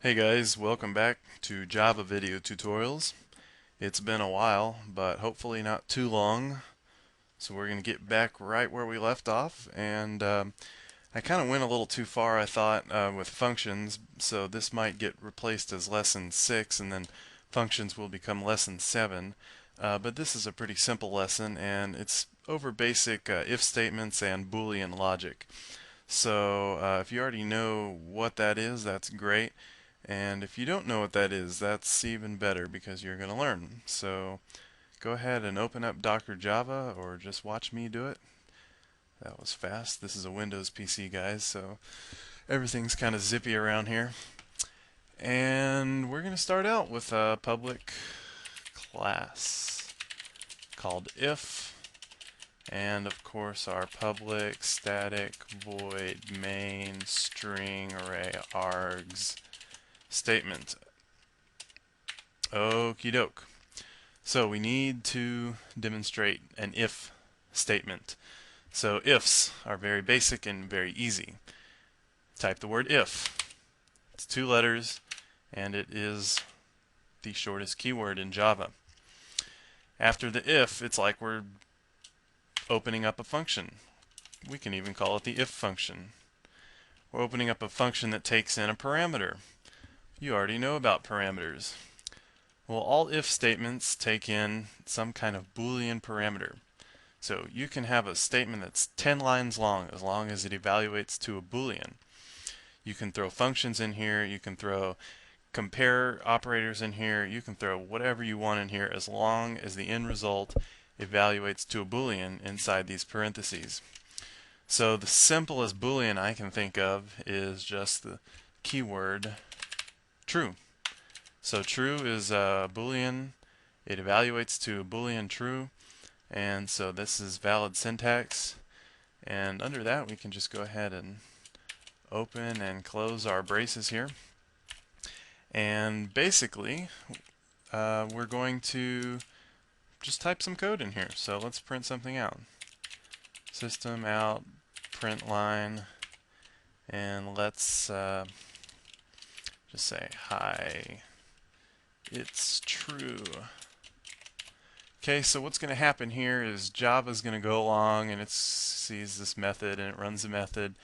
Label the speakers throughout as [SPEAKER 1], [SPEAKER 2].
[SPEAKER 1] Hey guys, welcome back to Java video tutorials. It's been a while, but hopefully not too long. So we're going to get back right where we left off. And I kind of went a little too far, I thought, with functions. So this might get replaced as lesson 6, and then functions will become lesson 7. But this is a pretty simple lesson, and it's over basic if statements and Boolean logic. So if you already know what that is, that's great. And if you don't know what that is, that's even better because you're going to learn. So go ahead and open up Docker Java or just watch me do it. That was fast. This is a Windows PC, guys, so everything's kind of zippy around here. And we're going to start out with a public class called if, and of course our public static void main string array args statement. Okie doke. So we need to demonstrate an if statement. So ifs are very basic and very easy. Type the word if. It's 2 letters and it is the shortest keyword in Java. After the if, it's like we're opening up a function. We can even call it the if function. We're opening up a function that takes in a parameter. You already know about parameters. Well, all if statements take in some kind of Boolean parameter. So you can have a statement that's 10 lines long as it evaluates to a Boolean. You can throw functions in here, you can throw compare operators in here, you can throw whatever you want in here as long as the end result evaluates to a Boolean inside these parentheses. So the simplest Boolean I can think of is just the keyword true. So true is a Boolean. It evaluates to a Boolean true. And so this is valid syntax. And under that we can just go ahead and open and close our braces here. And basically we're going to just type some code in here. So let's print something out. System out print line, and let's just say hi, it's true. Okay, so what's going to happen here is Java's going to go along and it sees this method and it runs the method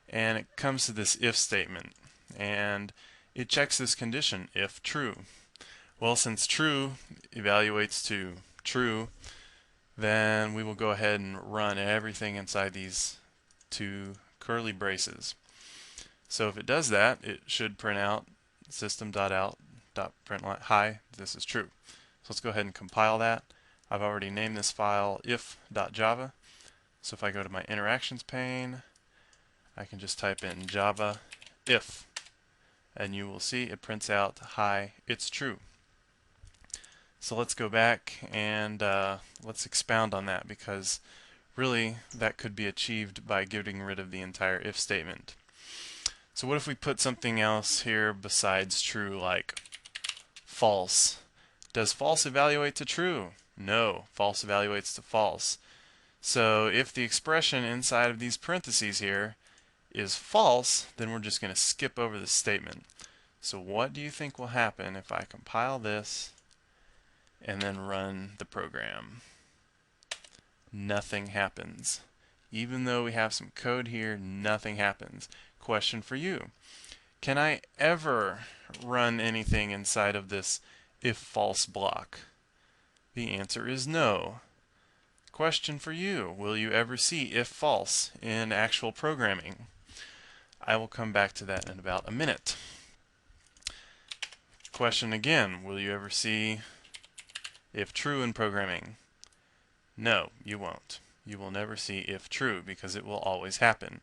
[SPEAKER 1] and it comes to this if statement and it checks this condition, if true. Well, since true evaluates to true, then we will go ahead and run everything inside these 2 curly braces. So if it does that, it should print out system.out.println hi, this is true. So let's go ahead and compile that. I've already named this file if.java. So if I go to my interactions pane, I can just type in java if, and you will see it prints out hi, it's true. So let's go back and let's expound on that, because really that could be achieved by getting rid of the entire if statement. So what if we put something else here besides true, like false? Does false evaluate to true? No, false evaluates to false. So if the expression inside of these parentheses here is false, then we're just going to skip over this statement. So what do you think will happen if I compile this and then run the program? Nothing happens. Even though we have some code here, nothing happens. Question for you. Can I ever run anything inside of this if false block? The answer is no. Question for you. Will you ever see if false in actual programming? I will come back to that in about a minute. Question again. Will you ever see if true in programming? No, you won't. You will never see if true because it will always happen.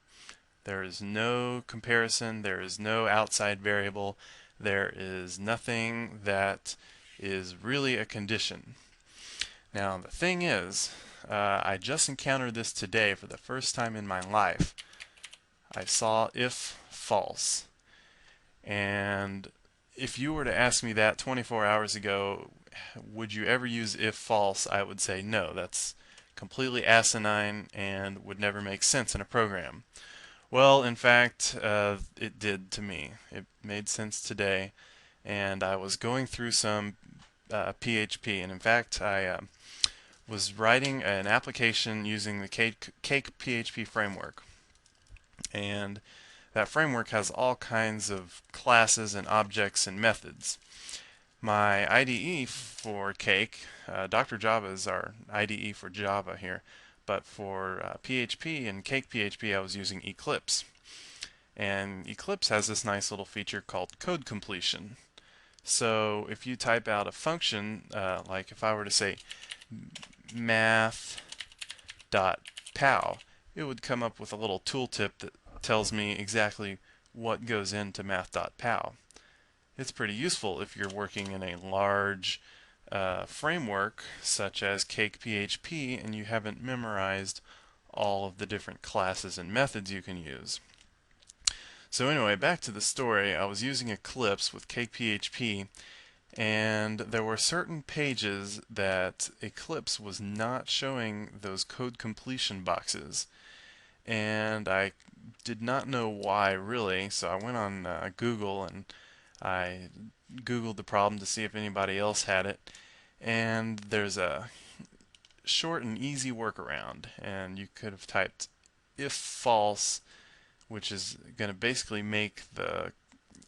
[SPEAKER 1] There is no comparison, there is no outside variable, there is nothing that is really a condition. Now the thing is, I just encountered this today for the first time in my life. I saw if false. And if you were to ask me that 24 hours ago, would you ever use if false, I would say no. That's completely asinine and would never make sense in a program. Well, in fact, it did to me. It made sense today, and I was going through some PHP, and in fact, I was writing an application using the Cake PHP framework, and that framework has all kinds of classes and objects and methods. My IDE for Cake, Dr. Java is our IDE for Java here, but for PHP and Cake PHP I was using Eclipse. And Eclipse has this nice little feature called code completion. So if you type out a function, like if I were to say math.pow, it would come up with a little tooltip that tells me exactly what goes into math.pow. It's pretty useful if you're working in a large framework such as Cake PHP and you haven't memorized all of the different classes and methods you can use. So anyway, back to the story. I was using Eclipse with Cake PHP, and there were certain pages that Eclipse was not showing those code completion boxes. And I did not know why really, so I went on Google and I Googled the problem to see if anybody else had it. And there's a short and easy workaround, and you could have typed if false, which is going to basically make the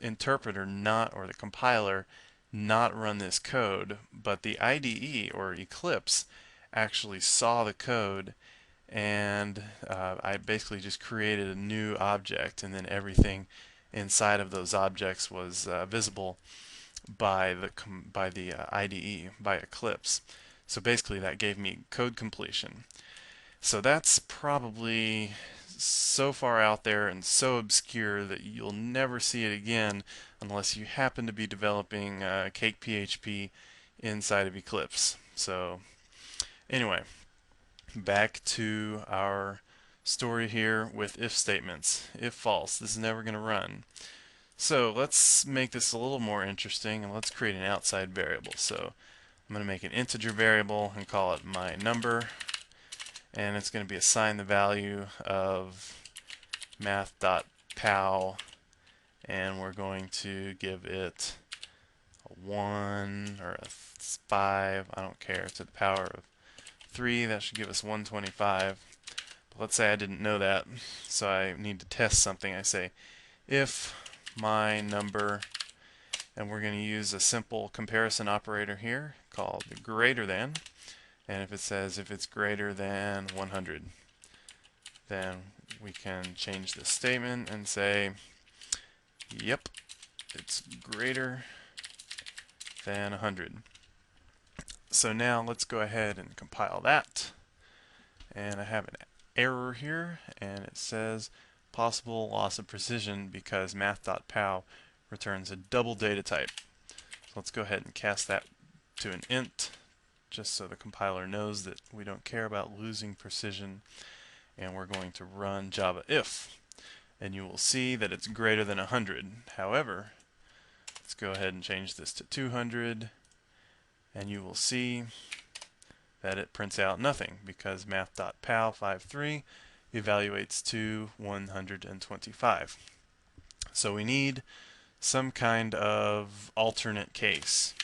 [SPEAKER 1] interpreter not, or the compiler not run this code, but the IDE or Eclipse actually saw the code, and I basically just created a new object, and then everything inside of those objects was visible by the IDE, by Eclipse. So basically that gave me code completion. So that's probably so far out there and so obscure that you'll never see it again unless you happen to be developing Cake PHP inside of Eclipse. So anyway, back to our story here with if statements. If false, this is never going to run. So let's make this a little more interesting and let's create an outside variable. So I'm going to make an integer variable and call it my number, and it's going to be assigned the value of math.pow, and we're going to give it a 1 or a 5, I don't care, to the power of 3. That should give us 125. But let's say I didn't know that, so I need to test something. I say if my number, and we're going to use a simple comparison operator here called greater than, and if it says if it's greater than 100, then we can change the statement and say yep, it's greater than 100. So now let's go ahead and compile that, and I have an error here, and it says possible loss of precision because math.pow returns a double data type. So let's go ahead and cast that to an int just so the compiler knows that we don't care about losing precision, and we're going to run Java if, and you will see that it's greater than 100. However, let's go ahead and change this to 200, and you will see that it prints out nothing because math.pow53 evaluates to 125. So we need some kind of alternate case.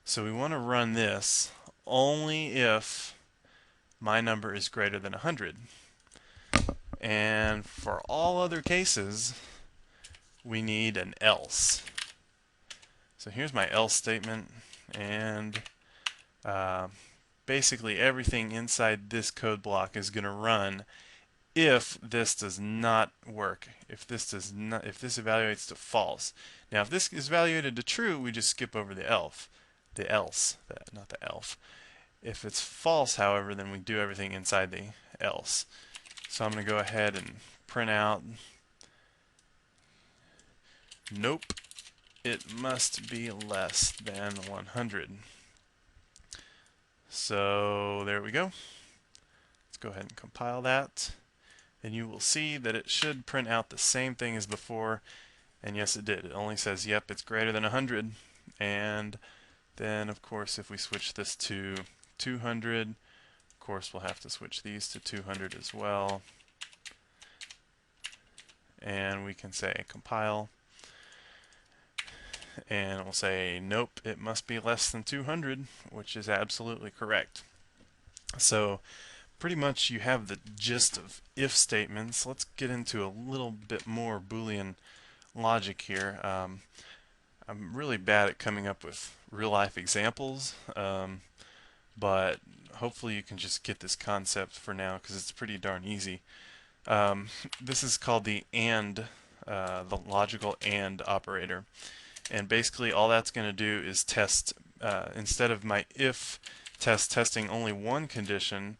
[SPEAKER 1] So we want to run this only if my number is greater than 100. And for all other cases, we need an else. So here's my else statement, and basically everything inside this code block is going to run if this does not work, if this evaluates to false. Now if this is evaluated to true, we just skip over the else, not the elf. If it's false, however, then we do everything inside the else. So I'm going to go ahead and print out, nope, it must be less than 100. So there we go. Let's go ahead and compile that, and you will see that it should print out the same thing as before, and yes it did. It only says yep, it's greater than 100, and then of course if we switch this to 200, of course we'll have to switch these to 200 as well. and we can say compile, and we'll say nope, it must be less than 200, which is absolutely correct. So pretty much you have the gist of if statements. Let's get into a little bit more Boolean logic here. I'm really bad at coming up with real life examples, but hopefully you can just get this concept for now because it's pretty darn easy. This is called the logical AND operator. And basically all that's going to do is test, instead of my if test testing only one condition,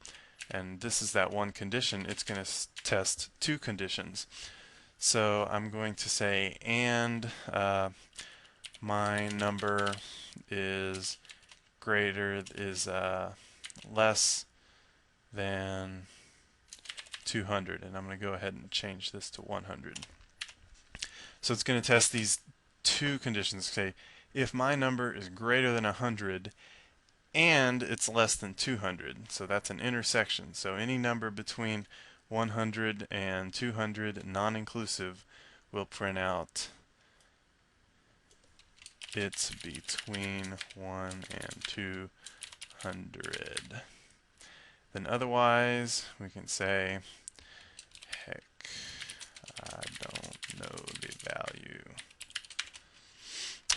[SPEAKER 1] and this is that one condition, it's going to test two conditions. So I'm going to say and my number is less than 200, and I'm going to go ahead and change this to 100. So it's going to test these two conditions. Say if my number is greater than 100 and it's less than 200, so that's an intersection. So any number between 100 and 200 non-inclusive will print out it's between 1 and 200. Then otherwise we can say heck, I don't know the value.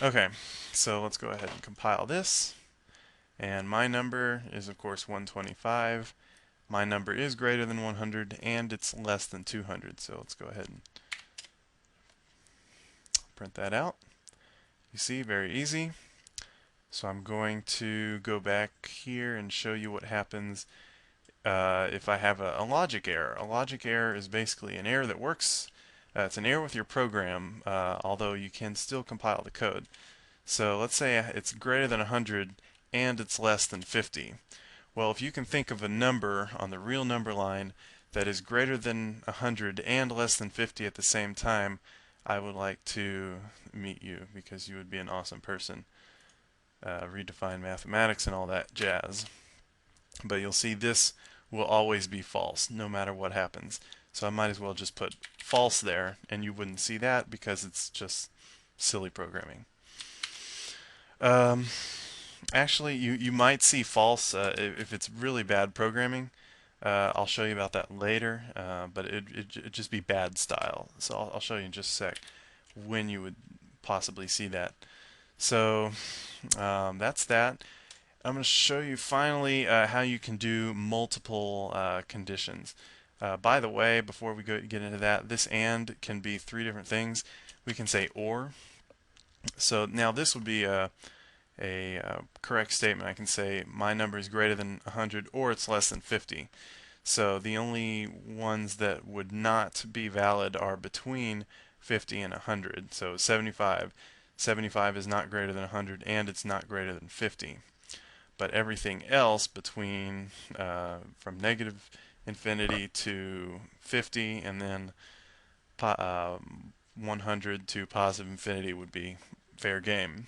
[SPEAKER 1] Okay, so let's go ahead and compile this. And my number is of course 125. My number is greater than 100 and it's less than 200. So let's go ahead and print that out. You see, very easy. So I'm going to go back here and show you what happens if I have a logic error. A logic error is basically an error that works. It's an error with your program, although you can still compile the code. So let's say it's greater than 100 and it's less than 50. Well, if you can think of a number on the real number line that is greater than 100 and less than 50 at the same time, I would like to meet you because you would be an awesome person. Redefine mathematics and all that jazz. But you'll see this will always be false no matter what happens. So I might as well just put false there and you wouldn't see that because it's just silly programming. Actually, you might see false if it's really bad programming. I'll show you about that later, but it'd just be bad style. So I'll show you in just a sec when you would possibly see that. So that's that. I'm going to show you finally how you can do multiple conditions. By the way, before we get into that, this AND can be three different things. We can say OR. So now this would be a correct statement. I can say my number is greater than 100 or it's less than 50. So the only ones that would not be valid are between 50 and 100. So 75. 75 is not greater than 100 and it's not greater than 50. But everything else between from negative infinity to 50 and then 100 to positive infinity would be fair game.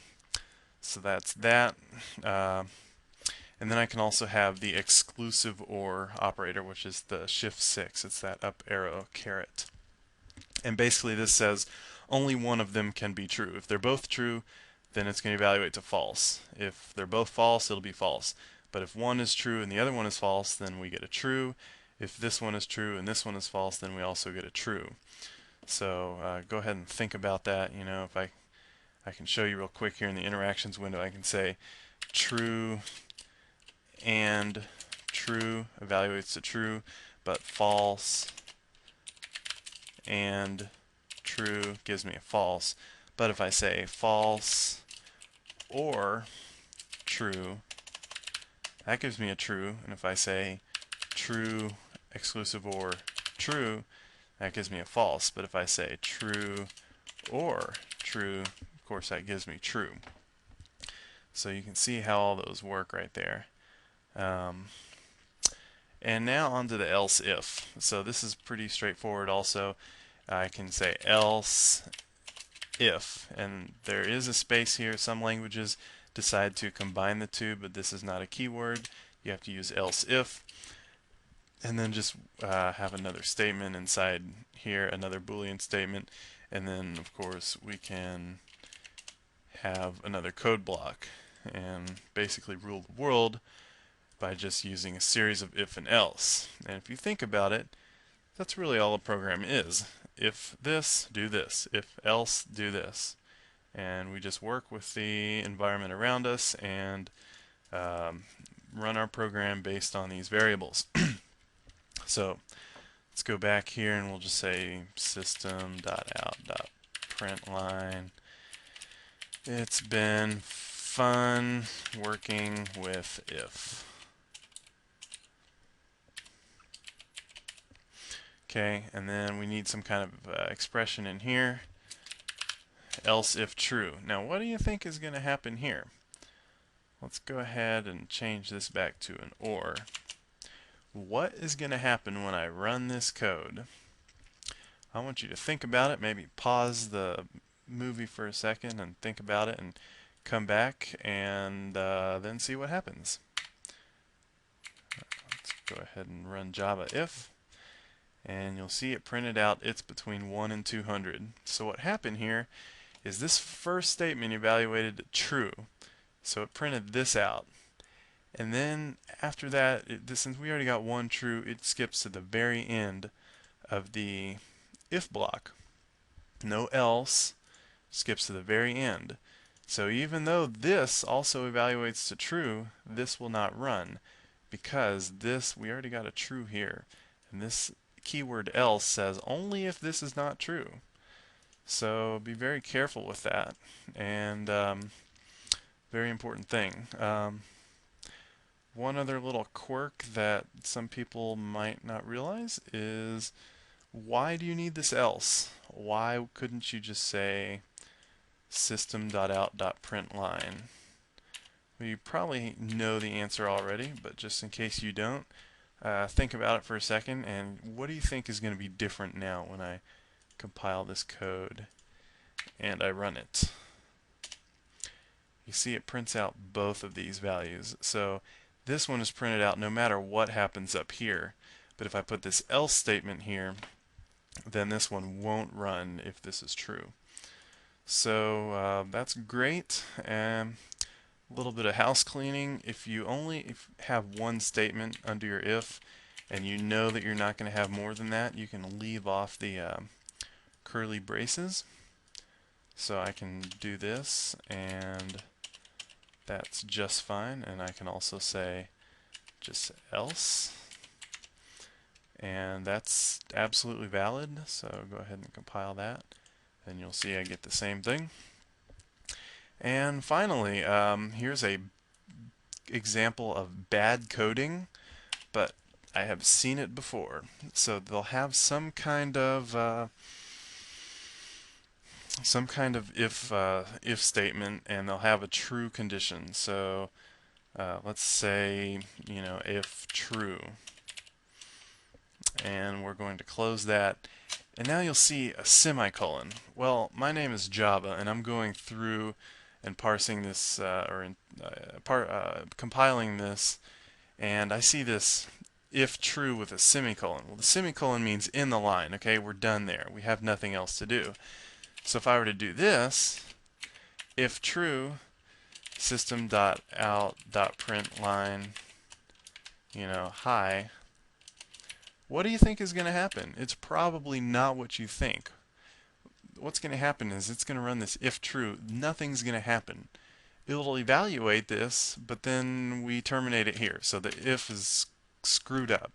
[SPEAKER 1] So that's that. And then I can also have the exclusive OR operator, which is the shift 6. It's that up arrow caret. And basically this says only one of them can be true. If they're both true, then it's going to evaluate to false. If they're both false, it'll be false. But if one is true and the other one is false, then we get a true. If this one is true and this one is false, then we also get a true. So go ahead and think about that. You know, if I can show you real quick here in the interactions window, I can say true and true evaluates to true, but false and true gives me a false. But if I say false or true, that gives me a true. And if I say true exclusive or true, that gives me a false. But if I say true or true, of course that gives me true. So you can see how all those work right there. And now onto the else if. So this is pretty straightforward also. I can say else if, and there is a space here. Some languages decide to combine the two, but this is not a keyword. You have to use else if. and then just have another statement inside here, another Boolean statement, and then of course we can have another code block and basically rule the world by just using a series of if and else. And if you think about it, that's really all a program is. If this, do this. If else, do this. And we just work with the environment around us and run our program based on these variables. So let's go back here and we'll just say system.out.println. It's been fun working with if. Okay, and then we need some kind of expression in here. Else if true. Now what do you think is going to happen here? Let's go ahead and change this back to an or. What is going to happen when I run this code? I want you to think about it, maybe pause the movie for a second and think about it and come back and then see what happens. Let's go ahead and run Java if, and you'll see it printed out it's between 1 and 200. So what happened here is this first statement evaluated true, so it printed this out. And then after that, since we already got one true, it skips to the very end of the if block. No else, skips to the very end. So even though this also evaluates to true, this will not run because this, we already got a true here. And this keyword else says only if this is not true. So be very careful with that. And very important thing. One other little quirk that some people might not realize is, why do you need this else? Why couldn't you just say system.out.println? Well, you probably know the answer already, but just in case you don't, think about it for a second, and what do you think is going to be different now when I compile this code and I run it? You see it prints out both of these values. So this one is printed out no matter what happens up here. But if I put this else statement here, then this one won't run if this is true. So that's great. A little bit of house cleaning. If you only have one statement under your if, and you know that you're not going to have more than that, you can leave off the curly braces. So I can do this, and that's just fine. And I can also say just else, and that's absolutely valid. So go ahead and compile that, and you'll see I get the same thing. And finally, here's a example of bad coding, but I have seen it before. So they'll have some kind of if statement, and they'll have a true condition. So let's say, if true, and we're going to close that, and now you'll see a semicolon. Well, my name is Java, and I'm going through and parsing this compiling this, and I see this if true with a semicolon. Well, the semicolon means in the line. Okay, we're done there. We have nothing else to do. So if I were to do this, if true, system.out.println, hi, what do you think is going to happen? It's probably not what you think. What's going to happen is it's going to run this if true. Nothing's going to happen. It'll evaluate this, but then we terminate it here. So the if is screwed up.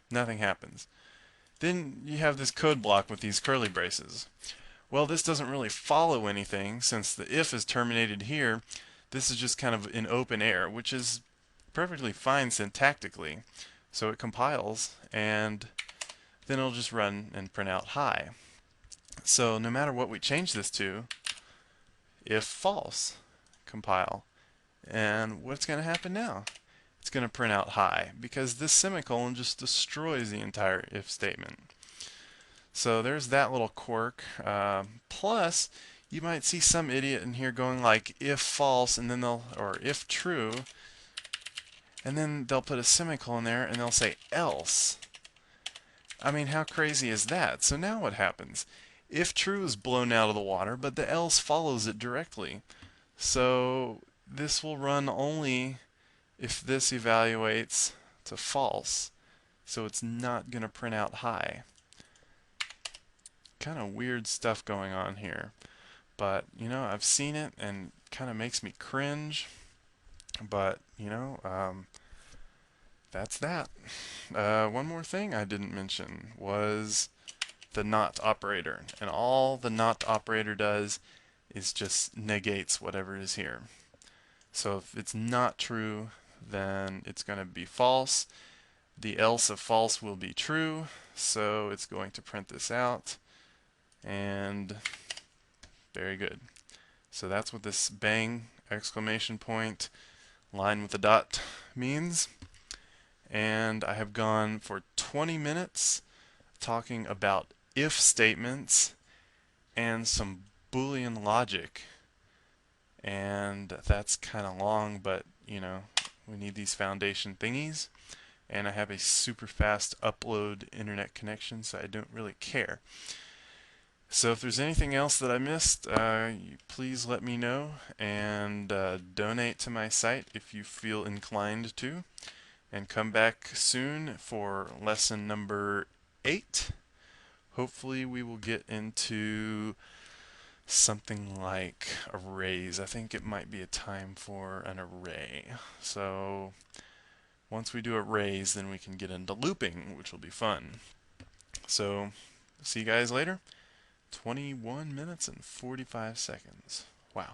[SPEAKER 1] Nothing happens. Then you have this code block with these curly braces. Well, this doesn't really follow anything since the if is terminated here. This is just kind of in open air, which is perfectly fine syntactically. So it compiles, and then it'll just run and print out hi. So no matter what we change this to, if false, compile. And what's going to happen now? It's going to print out hi, because this semicolon just destroys the entire if statement. So there's that little quirk. Plus, you might see some idiot in here going like if false, and then or if true, and then they'll put a semicolon there and they'll say else. I mean, how crazy is that? So now what happens? If true is blown out of the water, but the else follows it directly. So this will run only if this evaluates to false. So it's not going to print out high. Kind of weird stuff going on here. But, I've seen it and kind of makes me cringe. But, that's that. One more thing I didn't mention was the not operator. And all the not operator does is just negates whatever is here. So if it's not true, then it's going to be false. The else of false will be true, so it's going to print this out. And very good. So that's what this bang exclamation point line with a dot means. And I have gone for 20 minutes talking about if statements and some Boolean logic. And that's kind of long, but we need these foundation thingies. And I have a super fast upload internet connection, so I don't really care. So if there's anything else that I missed, please let me know, and donate to my site if you feel inclined to. And come back soon for lesson number 8. Hopefully we will get into something like arrays. I think it might be a time for an array. So once we do arrays, then we can get into looping, which will be fun. So see you guys later. 21 minutes and 45 seconds. Wow.